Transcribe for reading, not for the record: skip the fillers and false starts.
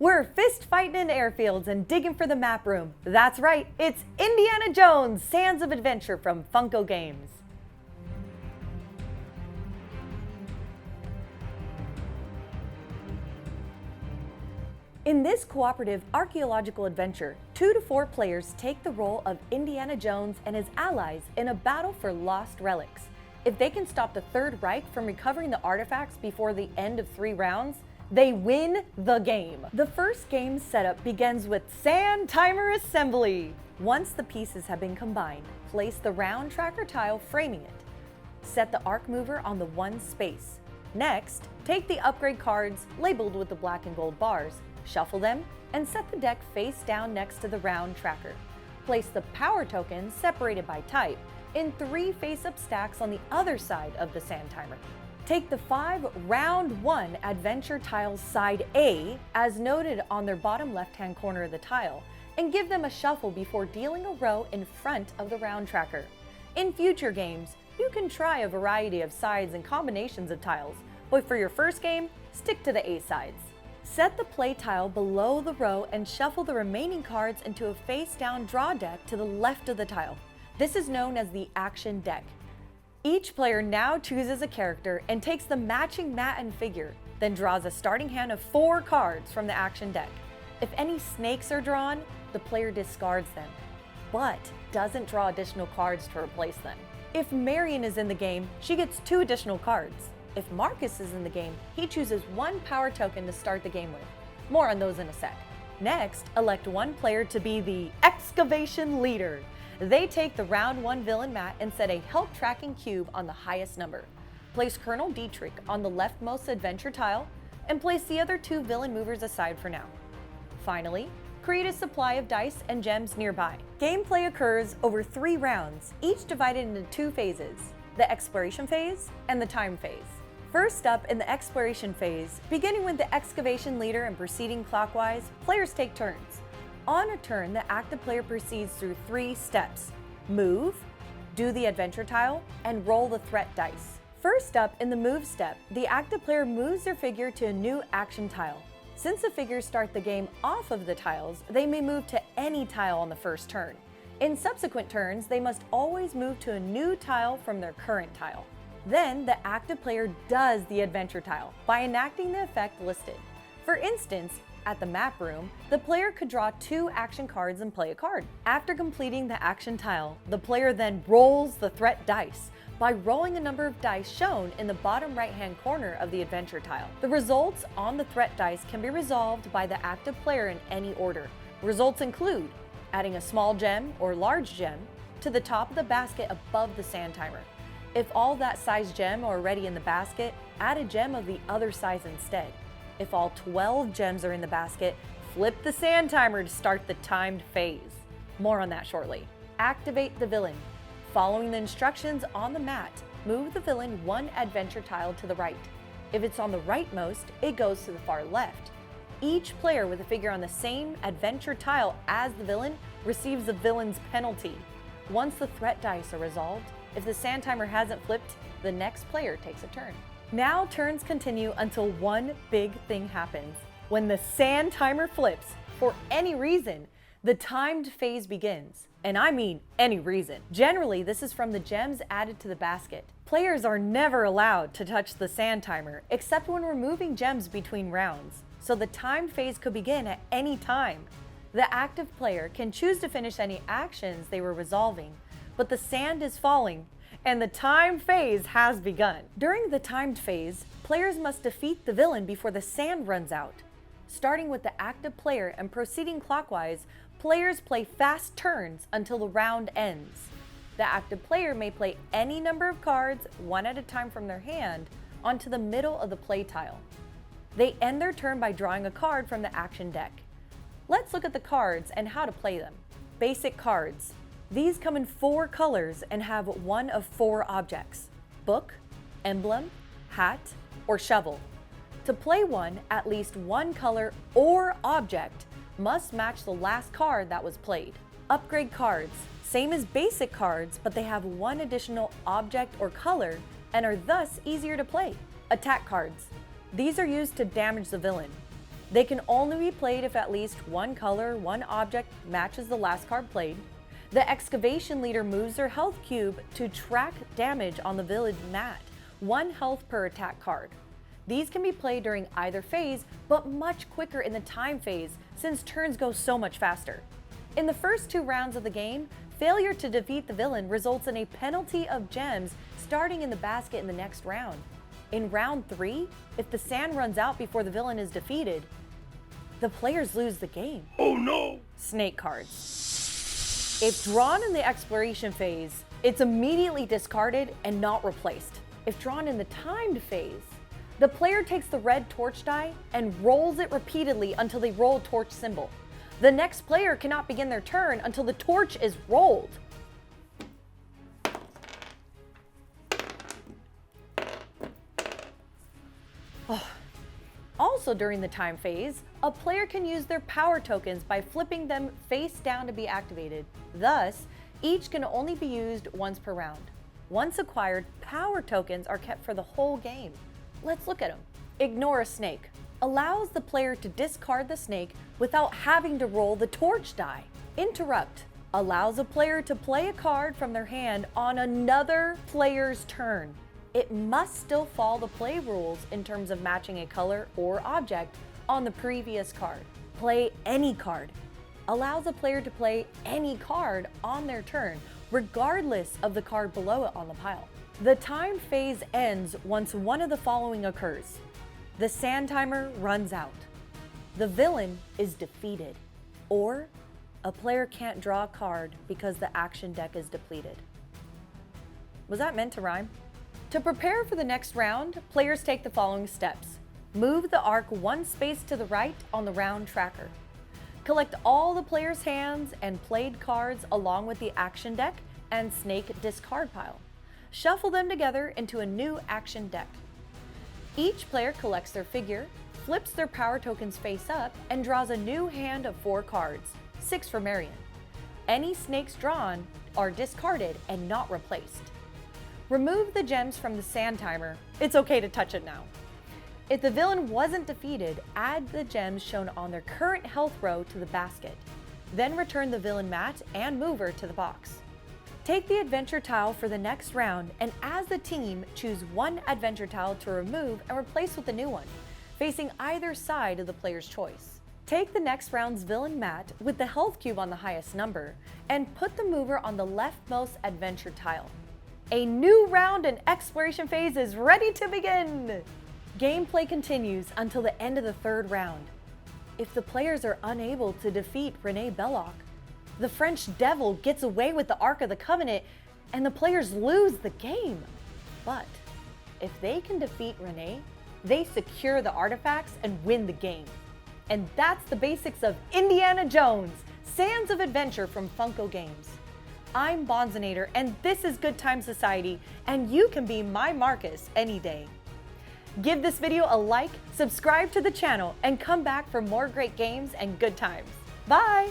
We're fist fighting in airfields and digging for the map room. That's right, it's Indiana Jones, Sands of Adventure from Funko Games. In this cooperative archaeological adventure, 2 to 4 players take the role of Indiana Jones and his allies in a battle for lost relics. If they can stop the Third Reich from recovering the artifacts before the end of 3 rounds, they win the game. The first game setup begins with Sand Timer Assembly. Once the pieces have been combined, place the round tracker tile framing it. Set the arc mover on the 1 space. Next, take the upgrade cards labeled with the black and gold bars, shuffle them, and set the deck face down next to the round tracker. Place the power tokens separated by type in 3 face-up stacks on the other side of the sand timer. Take the 5 round 1 adventure tiles side A, as noted on their bottom left-hand corner of the tile, and give them a shuffle before dealing a row in front of the round tracker. In future games, you can try a variety of sides and combinations of tiles, but for your first game, stick to the A sides. Set the play tile below the row and shuffle the remaining cards into a face-down draw deck to the left of the tile. This is known as the action deck. Each player now chooses a character and takes the matching mat and figure, then draws a starting hand of 4 cards from the action deck. If any snakes are drawn, the player discards them, but doesn't draw additional cards to replace them. If Marion is in the game, she gets 2 additional cards. If Marcus is in the game, he chooses 1 power token to start the game with. More on those in a sec. Next, elect 1 player to be the excavation leader. They take the round 1 villain mat and set a help tracking cube on the highest number. Place Colonel Dietrich on the leftmost adventure tile and place the other 2 villain movers aside for now. Finally, create a supply of dice and gems nearby. Gameplay occurs over 3 rounds, each divided into 2 phases, the exploration phase and the time phase. First up in the exploration phase, beginning with the excavation leader and proceeding clockwise, players take turns. On a turn, the active player proceeds through 3 steps: move, do the adventure tile, and roll the threat dice. First up in the move step, the active player moves their figure to a new action tile. Since the figures start the game off of the tiles, they may move to any tile on the first turn. In subsequent turns, they must always move to a new tile from their current tile. Then, the active player does the adventure tile by enacting the effect listed. For instance, at the map room, the player could draw 2 action cards and play a card. After completing the action tile, the player then rolls the threat dice by rolling a number of dice shown in the bottom right-hand corner of the adventure tile. The results on the threat dice can be resolved by the active player in any order. Results include adding a small gem or large gem to the top of the basket above the sand timer. If all that size gem are already in the basket, add a gem of the other size instead. If all 12 gems are in the basket, flip the sand timer to start the timed phase. More on that shortly. Activate the villain. Following the instructions on the mat, move the villain 1 adventure tile to the right. If it's on the rightmost, it goes to the far left. Each player with a figure on the same adventure tile as the villain receives the villain's penalty. Once the threat dice are resolved, if the sand timer hasn't flipped, the next player takes a turn. Now turns continue until one big thing happens. When the sand timer flips, for any reason, the timed phase begins. And I mean any reason. Generally, this is from the gems added to the basket. Players are never allowed to touch the sand timer, except when removing gems between rounds. So the timed phase could begin at any time. The active player can choose to finish any actions they were resolving, but the sand is falling, and the timed phase has begun. During the timed phase, players must defeat the villain before the sand runs out. Starting with the active player and proceeding clockwise, players play fast turns until the round ends. The active player may play any number of cards, 1 at a time from their hand, onto the middle of the play tile. They end their turn by drawing a card from the action deck. Let's look at the cards and how to play them. Basic cards. These come in 4 colors and have 1 of 4 objects: book, emblem, hat, or shovel. To play one, at least 1 color or object must match the last card that was played. Upgrade cards. Same as basic cards, but they have 1 additional object or color and are thus easier to play. Attack cards. These are used to damage the villain. They can only be played if at least one color, one object matches the last card played. The excavation leader moves their health cube to track damage on the village mat, 1 health per attack card. These can be played during either phase, but much quicker in the time phase since turns go so much faster. In the first 2 rounds of the game, failure to defeat the villain results in a penalty of gems starting in the basket in the next round. In round 3, if the sand runs out before the villain is defeated, the players lose the game. Oh no! Snake cards. If drawn in the exploration phase, it's immediately discarded and not replaced. If drawn in the timed phase, the player takes the red torch die and rolls it repeatedly until they roll a torch symbol. The next player cannot begin their turn until the torch is rolled. Also during the time phase, a player can use their power tokens by flipping them face down to be activated. Thus, each can only be used once per round. Once acquired, power tokens are kept for the whole game. Let's look at them. Ignore a snake. Allows the player to discard the snake without having to roll the torch die. Interrupt. Allows a player to play a card from their hand on another player's turn. It must still follow the play rules in terms of matching a color or object on the previous card. Play any card. Allows a player to play any card on their turn, regardless of the card below it on the pile. The time phase ends once one of the following occurs. The sand timer runs out. The villain is defeated. Or a player can't draw a card because the action deck is depleted. Was that meant to rhyme? To prepare for the next round, players take the following steps. Move the arc 1 space to the right on the round tracker. Collect all the players' hands and played cards along with the action deck and snake discard pile. Shuffle them together into a new action deck. Each player collects their figure, flips their power tokens face up, and draws a new hand of 4 cards, 6 for Marion. Any snakes drawn are discarded and not replaced. Remove the gems from the sand timer. It's okay to touch it now. If the villain wasn't defeated, add the gems shown on their current health row to the basket. Then return the villain mat and mover to the box. Take the adventure tile for the next round, and as the team, choose 1 adventure tile to remove and replace with a new one, facing either side of the player's choice. Take the next round's villain mat with the health cube on the highest number, and put the mover on the leftmost adventure tile. A new round and exploration phase is ready to begin! Gameplay continues until the end of the 3rd round. If the players are unable to defeat Renee Belloc, the French Devil gets away with the Ark of the Covenant and the players lose the game. But if they can defeat Renee, they secure the artifacts and win the game. And that's the basics of Indiana Jones, Sands of Adventure from Funko Games. I'm Banzainator, and this is Good Time Society, and you can be my Marcus any day. Give this video a like, subscribe to the channel, and come back for more great games and good times. Bye!